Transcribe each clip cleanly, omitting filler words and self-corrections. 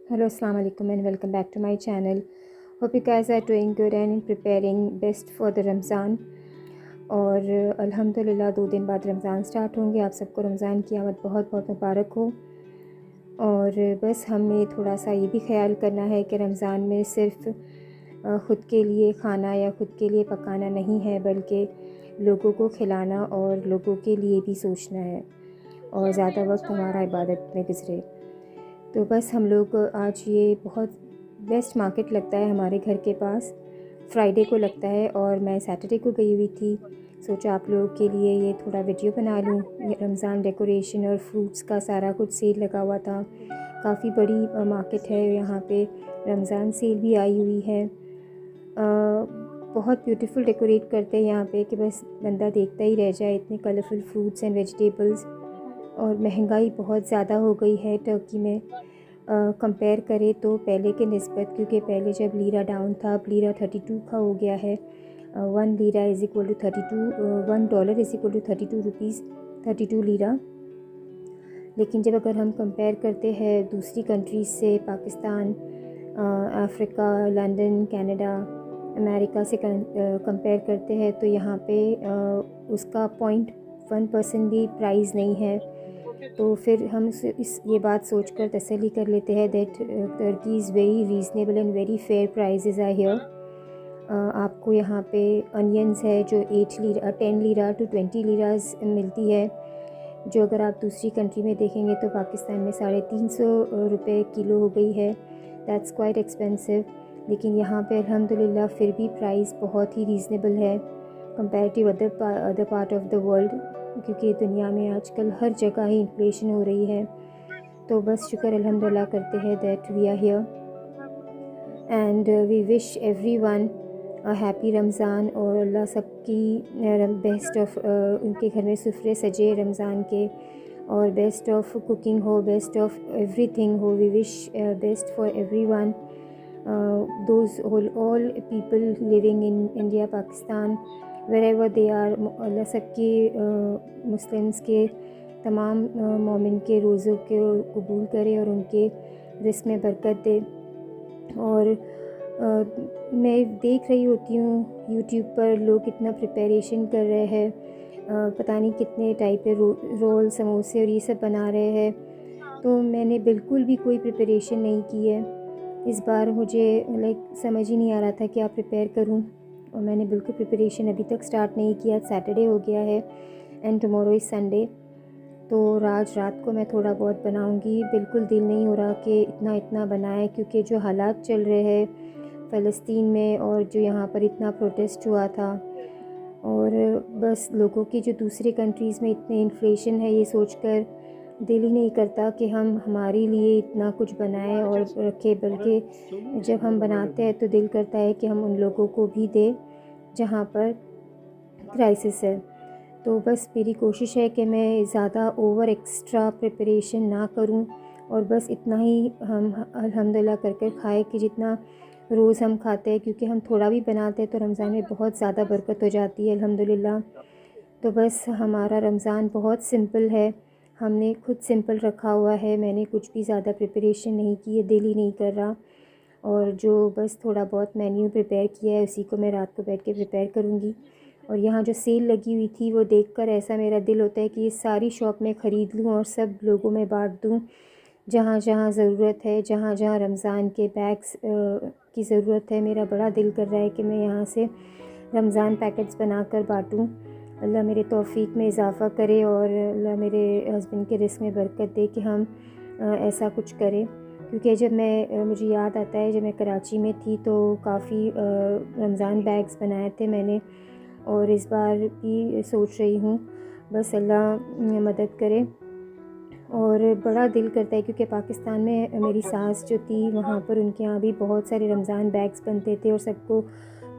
Hello, Assalamu alaikum and welcome back to my channel. Hope you guys are doing good and preparing best for the Ramज़ान। और अल्हम्दुलिल्लाह 2 दिन बाद Ramzan start होंगे। आप सबको रमज़ान की आमद बहुत बहुत मुबारक हो। और बस हमें थोड़ा सा ये भी ख्याल करना है कि रमज़ान में सिर्फ़ ख़ुद के लिए खाना या ख़ुद के लिए पकाना नहीं है, बल्कि लोगों को खिलाना और लोगों के लिए भी सोचना है और ज़्यादा वक्त हमारा इबादत में गुज़रे। तो बस हम लोग आज ये बहुत बेस्ट मार्केट लगता है हमारे घर के पास, फ्राइडे को लगता है और मैं सैटरडे को गई हुई थी। सोचा आप लोगों के लिए ये थोड़ा वीडियो बना लूँ। ये रमज़ान डेकोरेशन और फ्रूट्स का सारा कुछ सेल लगा हुआ था। काफ़ी बड़ी मार्केट है यहाँ पे, रमज़ान सेल भी आई हुई है। बहुत ब्यूटीफुल डेकोरेट करते हैं यहाँ पे कि बस बंदा देखता ही रह जाए। इतने कलरफुल फ्रूट्स एंड वेजिटेबल्स। और महंगाई बहुत ज़्यादा हो गई है टर्की में कंपेयर करें तो पहले के निस्बत, क्योंकि पहले जब लीरा डाउन था, अब लीरा 32 का हो गया है। 1 lira is equal to 32, $1 is equal to 32 rupees, 32 lira. लेकिन जब अगर हम कंपेयर करते हैं दूसरी कंट्रीज़ से, Pakistan, Africa, London, Canada, America से कंपेयर करते हैं, तो यहाँ पे उसका 0.1% भी प्राइस नहीं है। तो फिर हम ये बात सोचकर तसल्ली कर लेते हैं that Turkey is very reasonable and very fair prices are here. आपको यहाँ पे अनियंस है जो 10 लीरा टू 20 लीरास मिलती है, जो अगर आप दूसरी कंट्री में देखेंगे तो पाकिस्तान में 350 रुपये किलो हो गई है। That's quite expensive. लेकिन यहाँ पे अल्हम्दुलिल्लाह फिर भी प्राइस बहुत ही रीज़नेबल है comparative other part of the world, क्योंकि दुनिया में आजकल हर जगह ही इन्फ्लेशन हो रही है। तो बस शुक्र अल्हम्दुलिल्लाह करते हैं that we are here and we wish everyone a happy Ramzan. और अल्लाह सबकी बेस्ट ऑफ उनके घर में सुफ्रे सजे रमज़ान के, और बेस्ट ऑफ कुकिंग हो, बेस्ट ऑफ एवरीथिंग हो। We wish best for everyone, those all people living in India, Pakistan, wherever they are. Allah सबके मुस्लिम्स के तमाम मोमिन के रोज़ों को कबूल करे और उनके रिस्क में बरकत दे। और मैं देख रही होती हूँ यूट्यूब पर लोग इतना प्रिपरेशन कर रहे हैं, पता नहीं कितने टाइप के रोल, समोसे और ये सब बना रहे हैं। तो मैंने बिल्कुल भी कोई प्रिपरेशन नहीं की है इस बार। मुझे समझ ही नहीं आ रहा था क्या प्रिपेयर करूँ, और मैंने बिल्कुल प्रिपरेशन अभी तक स्टार्ट नहीं किया। सैटरडे हो गया है एंड टुमारो इज़ संडे। तो आज रात को मैं थोड़ा बहुत बनाऊंगी। बिल्कुल दिल नहीं हो रहा कि इतना बनाए, क्योंकि जो हालात चल रहे हैं फ़लस्तीन में और जो यहाँ पर इतना प्रोटेस्ट हुआ था, और बस लोगों की जो दूसरे कंट्रीज़ में इतने इन्फ्लेशन है, ये सोचकर दिल ही नहीं करता कि हम हमारे लिए इतना कुछ बनाएं और रखें। बल्कि जब हम बनाते हैं तो दिल करता है कि हम उन लोगों को भी दें जहाँ पर क्राइसिस है। तो बस मेरी कोशिश है कि मैं ज़्यादा ओवर एक्स्ट्रा प्रिपरेशन ना करूं, और बस इतना ही हम अल्हम्दुलिल्लाह कर खाए कि जितना रोज़ हम खाते हैं, क्योंकि हम थोड़ा भी बनाते हैं तो रमज़ान में बहुत ज़्यादा बरकत हो जाती है अल्हम्दुलिल्लाह। तो बस हमारा रमज़ान बहुत सिंपल है, हमने खुद सिंपल रखा हुआ है। मैंने कुछ भी ज़्यादा प्रिपरेशन नहीं की है, दिल ही नहीं कर रहा। और जो बस थोड़ा बहुत मेन्यू प्रिपेयर किया है उसी को मैं रात को बैठ के प्रिपेयर करूँगी। और यहाँ जो सेल लगी हुई थी वो देखकर ऐसा मेरा दिल होता है कि ये सारी शॉप में ख़रीद लूँ और सब लोगों में बांट दूँ, जहाँ जहाँ ज़रूरत है, जहाँ जहाँ रमज़ान के बैग्स की ज़रूरत है। मेरा बड़ा दिल कर रहा है कि मैं यहाँ से रमज़ान पैकेट्स बनाकर बांटूँ। अल्लाह मेरे तौफ़ीक में इजाफ़ा करे और अल्लाह मेरे हस्बैंड के रिस्क में बरकत दे कि हम ऐसा कुछ करें। क्योंकि जब मुझे याद आता है जब मैं कराची में थी तो काफ़ी रमज़ान बैग्स बनाए थे मैंने, और इस बार भी सोच रही हूँ। बस अल्लाह मदद करे। और बड़ा दिल करता है क्योंकि पाकिस्तान में मेरी सास जो थी वहाँ पर उनके यहाँ भी बहुत सारे रमज़ान बैग्स बनते थे और सबको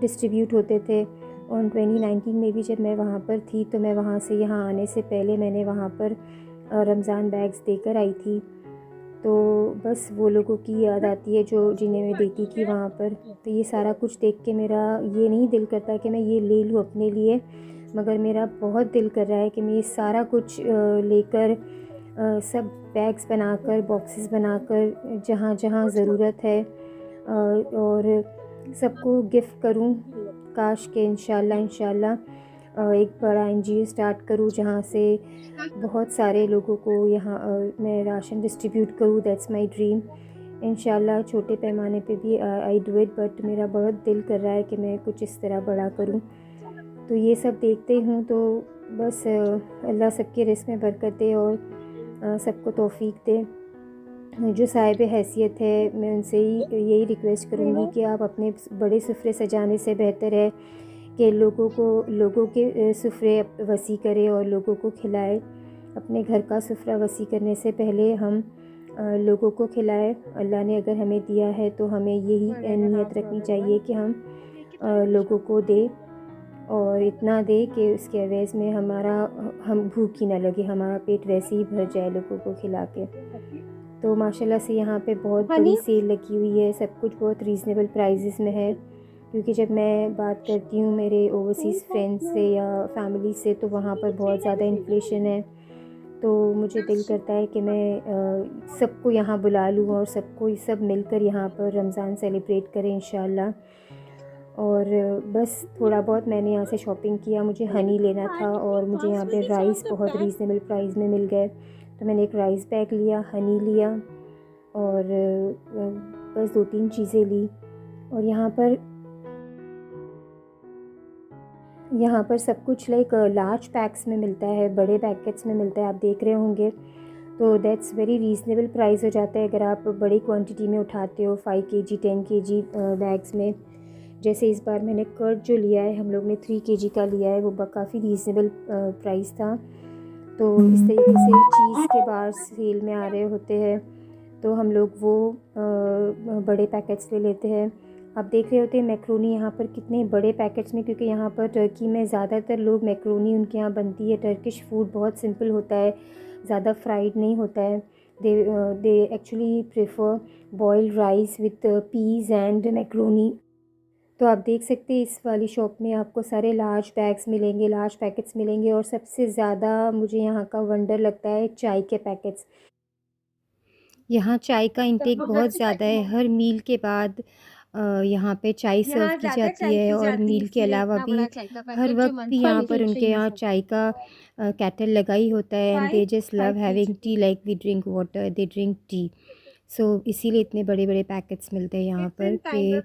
डिस्ट्रीब्यूट होते थे। और 2019 में भी जब मैं वहाँ पर थी तो मैं वहाँ से यहाँ आने से पहले मैंने वहाँ पर रमज़ान बैग्स देकर आई थी। तो बस वो लोगों की याद आती है जो जिन्हें मैं देती थी वहाँ पर। तो ये सारा कुछ देख के मेरा ये नहीं दिल करता कि मैं ये ले लूँ अपने लिए, मगर मेरा बहुत दिल कर रहा है कि मैं ये सारा कुछ लेकर सब बैग्स बनाकर, बॉक्सेस बनाकर जहाँ जहाँ ज़रूरत है और सबको गिफ्ट करूँ। काश के इंशाल्लाह एक बड़ा एनजीओ स्टार्ट करूँ जहाँ से बहुत सारे लोगों को यहाँ मैं राशन डिस्ट्रीब्यूट करूँ। That's my dream. इंशाल्लाह छोटे पैमाने पे भी आई डू इट, बट मेरा बहुत दिल कर रहा है कि मैं कुछ इस तरह बड़ा करूँ। तो ये सब देखते हूँ तो बस अल्लाह सबके रिज़्क़ में बरकत दे और सबको तौफीक दे। जो साहिब हैसियत है मैं उनसे ही यही रिक्वेस्ट करूँगी कि आप अपने बड़े सुफ़रे सजाने से बेहतर है कि लोगों के सुफ़रे वसी करें और लोगों को खिलाए। अपने घर का सुफ़रा वसी करने से पहले हम लोगों को खिलाए। अल्लाह ने अगर हमें दिया है तो हमें यही नीयत रखनी चाहिए कि हम लोगों को दें और इतना दे कि उसके एवज़ में हम भूख ही ना लगे, हमारा पेट वैसे ही भर जाए लोगों को खिला के। तो माशाल्लाह से यहाँ पे बहुत बड़ी सेल लगी हुई है, सब कुछ बहुत रीज़नेबल प्राइसेस में है। क्योंकि जब मैं बात करती हूँ मेरे ओवरसीज़ फ्रेंड्स से या फैमिली से तो वहाँ पर बहुत ज़्यादा इन्फ्लेशन है। तो मुझे दिल करता है कि मैं सबको यहाँ बुला लूँ और सब मिलकर यहाँ पर रमज़ान सेलिब्रेट करें इंशाल्लाह। और बस थोड़ा बहुत मैंने यहाँ से शॉपिंग किया। मुझे हनी लेना था और मुझे यहाँ पे राइस बहुत रीज़नेबल प्राइस में मिल गए, तो मैंने एक राइस बैग लिया, हनी लिया और बस 2-3 चीज़ें ली। और यहाँ पर सब कुछ लाइक लार्ज पैक्स में मिलता है, बड़े पैकेट्स में मिलता है, आप देख रहे होंगे। तो दैट्स वेरी रीज़नेबल प्राइस हो जाता है अगर आप बड़ी क्वांटिटी में उठाते हो 5 kg 10 kg बैग्स में। जैसे इस बार मैंने कर्ड जो लिया है, हम लोग ने 3 kg का लिया है, वो काफ़ी रीज़नेबल प्राइस था। तो इस तरीके से चीज़ के बार सेल में आ रहे होते हैं तो हम लोग वो बड़े पैकेट्स ले लेते हैं। आप देख रहे होते हैं मैक्रोनी यहाँ पर कितने बड़े पैकेट्स में, क्योंकि यहाँ पर टर्की में ज़्यादातर लोग मैक्रोनी उनके यहाँ बनती है। टर्किश फूड बहुत सिंपल होता है, ज़्यादा फ्राइड नहीं होता है। They actually prefer boiled rice with peas and macaroni. तो आप देख सकते हैं इस वाली शॉप में आपको सारे लार्ज बैग्स मिलेंगे, लार्ज पैकेट्स मिलेंगे। और सबसे ज़्यादा मुझे यहाँ का वंडर लगता है चाय के पैकेट्स। यहाँ चाय का इंटेक बहुत ज़्यादा है, हर मील के बाद यहाँ पे चाय सर्व की जाती है और मील के अलावा भी हर वक्त भी यहाँ पर उनके यहाँ चाय का केटल लगा ही होता है। And they just love having tea like we drink water, they drink tea. So इसीलिए इतने बड़े बड़े पैकेट्स मिलते हैं यहाँ पर कि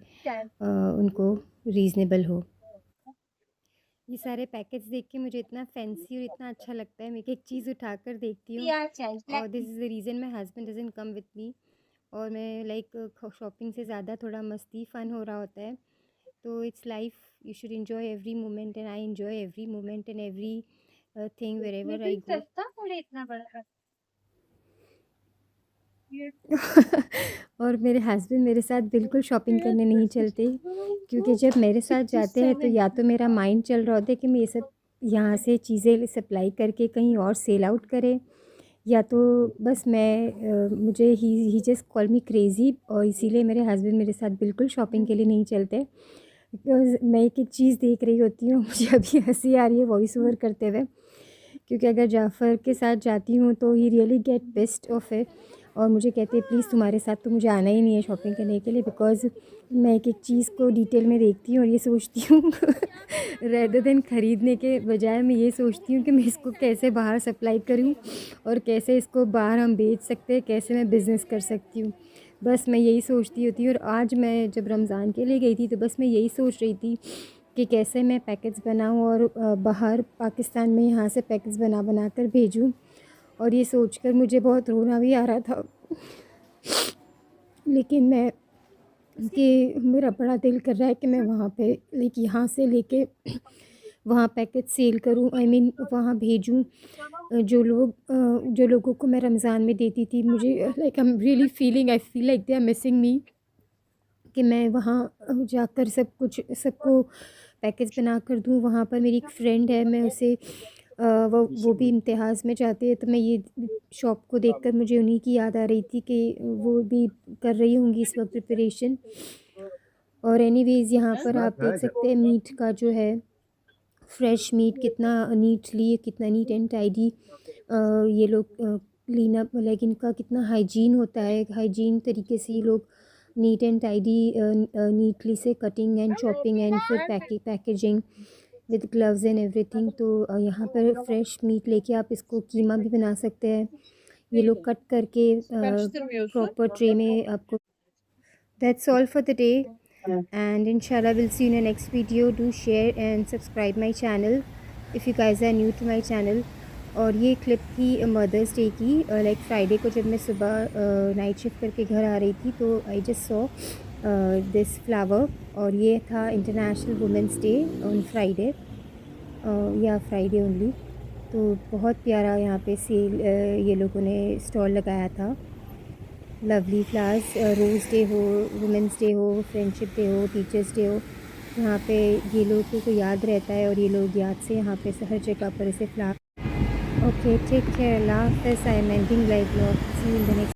उनको रीज़नेबल हो। ये सारे पैकेट्स देख के मुझे इतना फैंसी और इतना अच्छा लगता है, मैं एक चीज़ उठाकर देखती हूँ और this is the reason my husband doesn't come with me. और मैं लाइक शॉपिंग से ज़्यादा थोड़ा मस्ती फ़न हो रहा होता है। तो it's life, you should enjoy every moment and I enjoy every moment and every thing wherever I go. और मेरे हस्बैंड मेरे साथ बिल्कुल शॉपिंग करने नहीं चलते, क्योंकि जब मेरे साथ जाते हैं तो या तो मेरा माइंड चल रहा होता है कि मैं ये सब यहाँ से चीज़ें सप्लाई करके कहीं और सेल आउट करें, या तो बस मुझे ही जस्ट कॉल मी क्रेज़ी। और इसीलिए मेरे हस्बैंड मेरे साथ बिल्कुल शॉपिंग के लिए नहीं चलते। बिकॉज़ मैं एक चीज़ देख रही होती हूँ, मुझे अभी हँसी आ रही है वॉइस ओवर करते हुए, क्योंकि अगर जाफ़र के साथ जाती हूँ तो he really get best of it और मुझे कहते हैं प्लीज़ तुम्हारे साथ तो मुझे आना ही नहीं है शॉपिंग करने के लिए। बिकॉज़ मैं एक चीज़ को डिटेल में देखती हूँ और ये सोचती हूँ रेदर देन ख़रीदने के बजाय मैं ये सोचती हूँ कि मैं इसको कैसे बाहर सप्लाई करूँ और कैसे इसको बाहर हम बेच सकते हैं, कैसे मैं बिज़नेस कर सकती हूँ। बस मैं यही सोचती होती हूँ। और आज मैं जब रमज़ान के लिए गई थी तो बस मैं यही सोच रही थी कि कैसे मैं पैकेट्स बनाऊँ और बाहर पाकिस्तान में यहाँ से पैकेट्स बना कर भेजूँ। और ये सोचकर मुझे बहुत रोना भी आ रहा था, लेकिन मेरा बड़ा दिल कर रहा है कि मैं वहाँ पे यहाँ से लेके वहाँ पैकेट सेल करूँ, आई मीन वहाँ भेजूँ। जो लोगों को मैं रमज़ान में देती थी, मुझे like I am really feeling, I feel like they are missing me, कि मैं वहाँ जाकर सबको पैकेज बना कर दूँ। वहाँ पर मेरी एक फ्रेंड है, मैं उसे वो भी इम्तिहाज़ में जाती है, तो मैं ये शॉप को देखकर मुझे उन्हीं की याद आ रही थी कि वो भी कर रही होंगी इस वक्त प्रिपरेशन। और एनीवेज़ यहाँ पर आप देख सकते हैं मीट का जो है, फ्रेश मीट कितना नीट एंड टाइडी ये लोग क्लीन अप, लाइक इनका कितना हाइजीन होता है, हाइजीन तरीके से ये लोग नीट एंड टाइडी नीटली से कटिंग एंड चॉपिंग एंड फिर packaging with gloves and everything. तो यहाँ पर फ्रेश मीट लेके आप इसको कीमा भी बना सकते हैं। ये लोग कट करके प्रॉपर ट्रे में आपको। That's all for the day and inshallah we'll see you in the next video. Do share and subscribe my channel if you guys are new to my channel. और ये clip थी mother's day की, like Friday को जब मैं सुबह night shift करके घर आ रही थी तो I just saw this flower. और ये था international women's day on Friday, या फ्राइडे ओनली। तो बहुत प्यारा यहाँ पे सेल ये लोगों ने स्टॉल लगाया था। लवली फ्लावर्स, रोज़ डे हो, वुमेंस डे हो, फ्रेंडशिप डे हो, टीचर्स डे हो, यहाँ पे ये लोगों को याद रहता है और ये लोग याद से यहाँ पे हर जगह पर इसे फ्लावर। ओके, टेक केयर, अल्लाह हाफ़िज़। I am ending live vlog. See you in the next.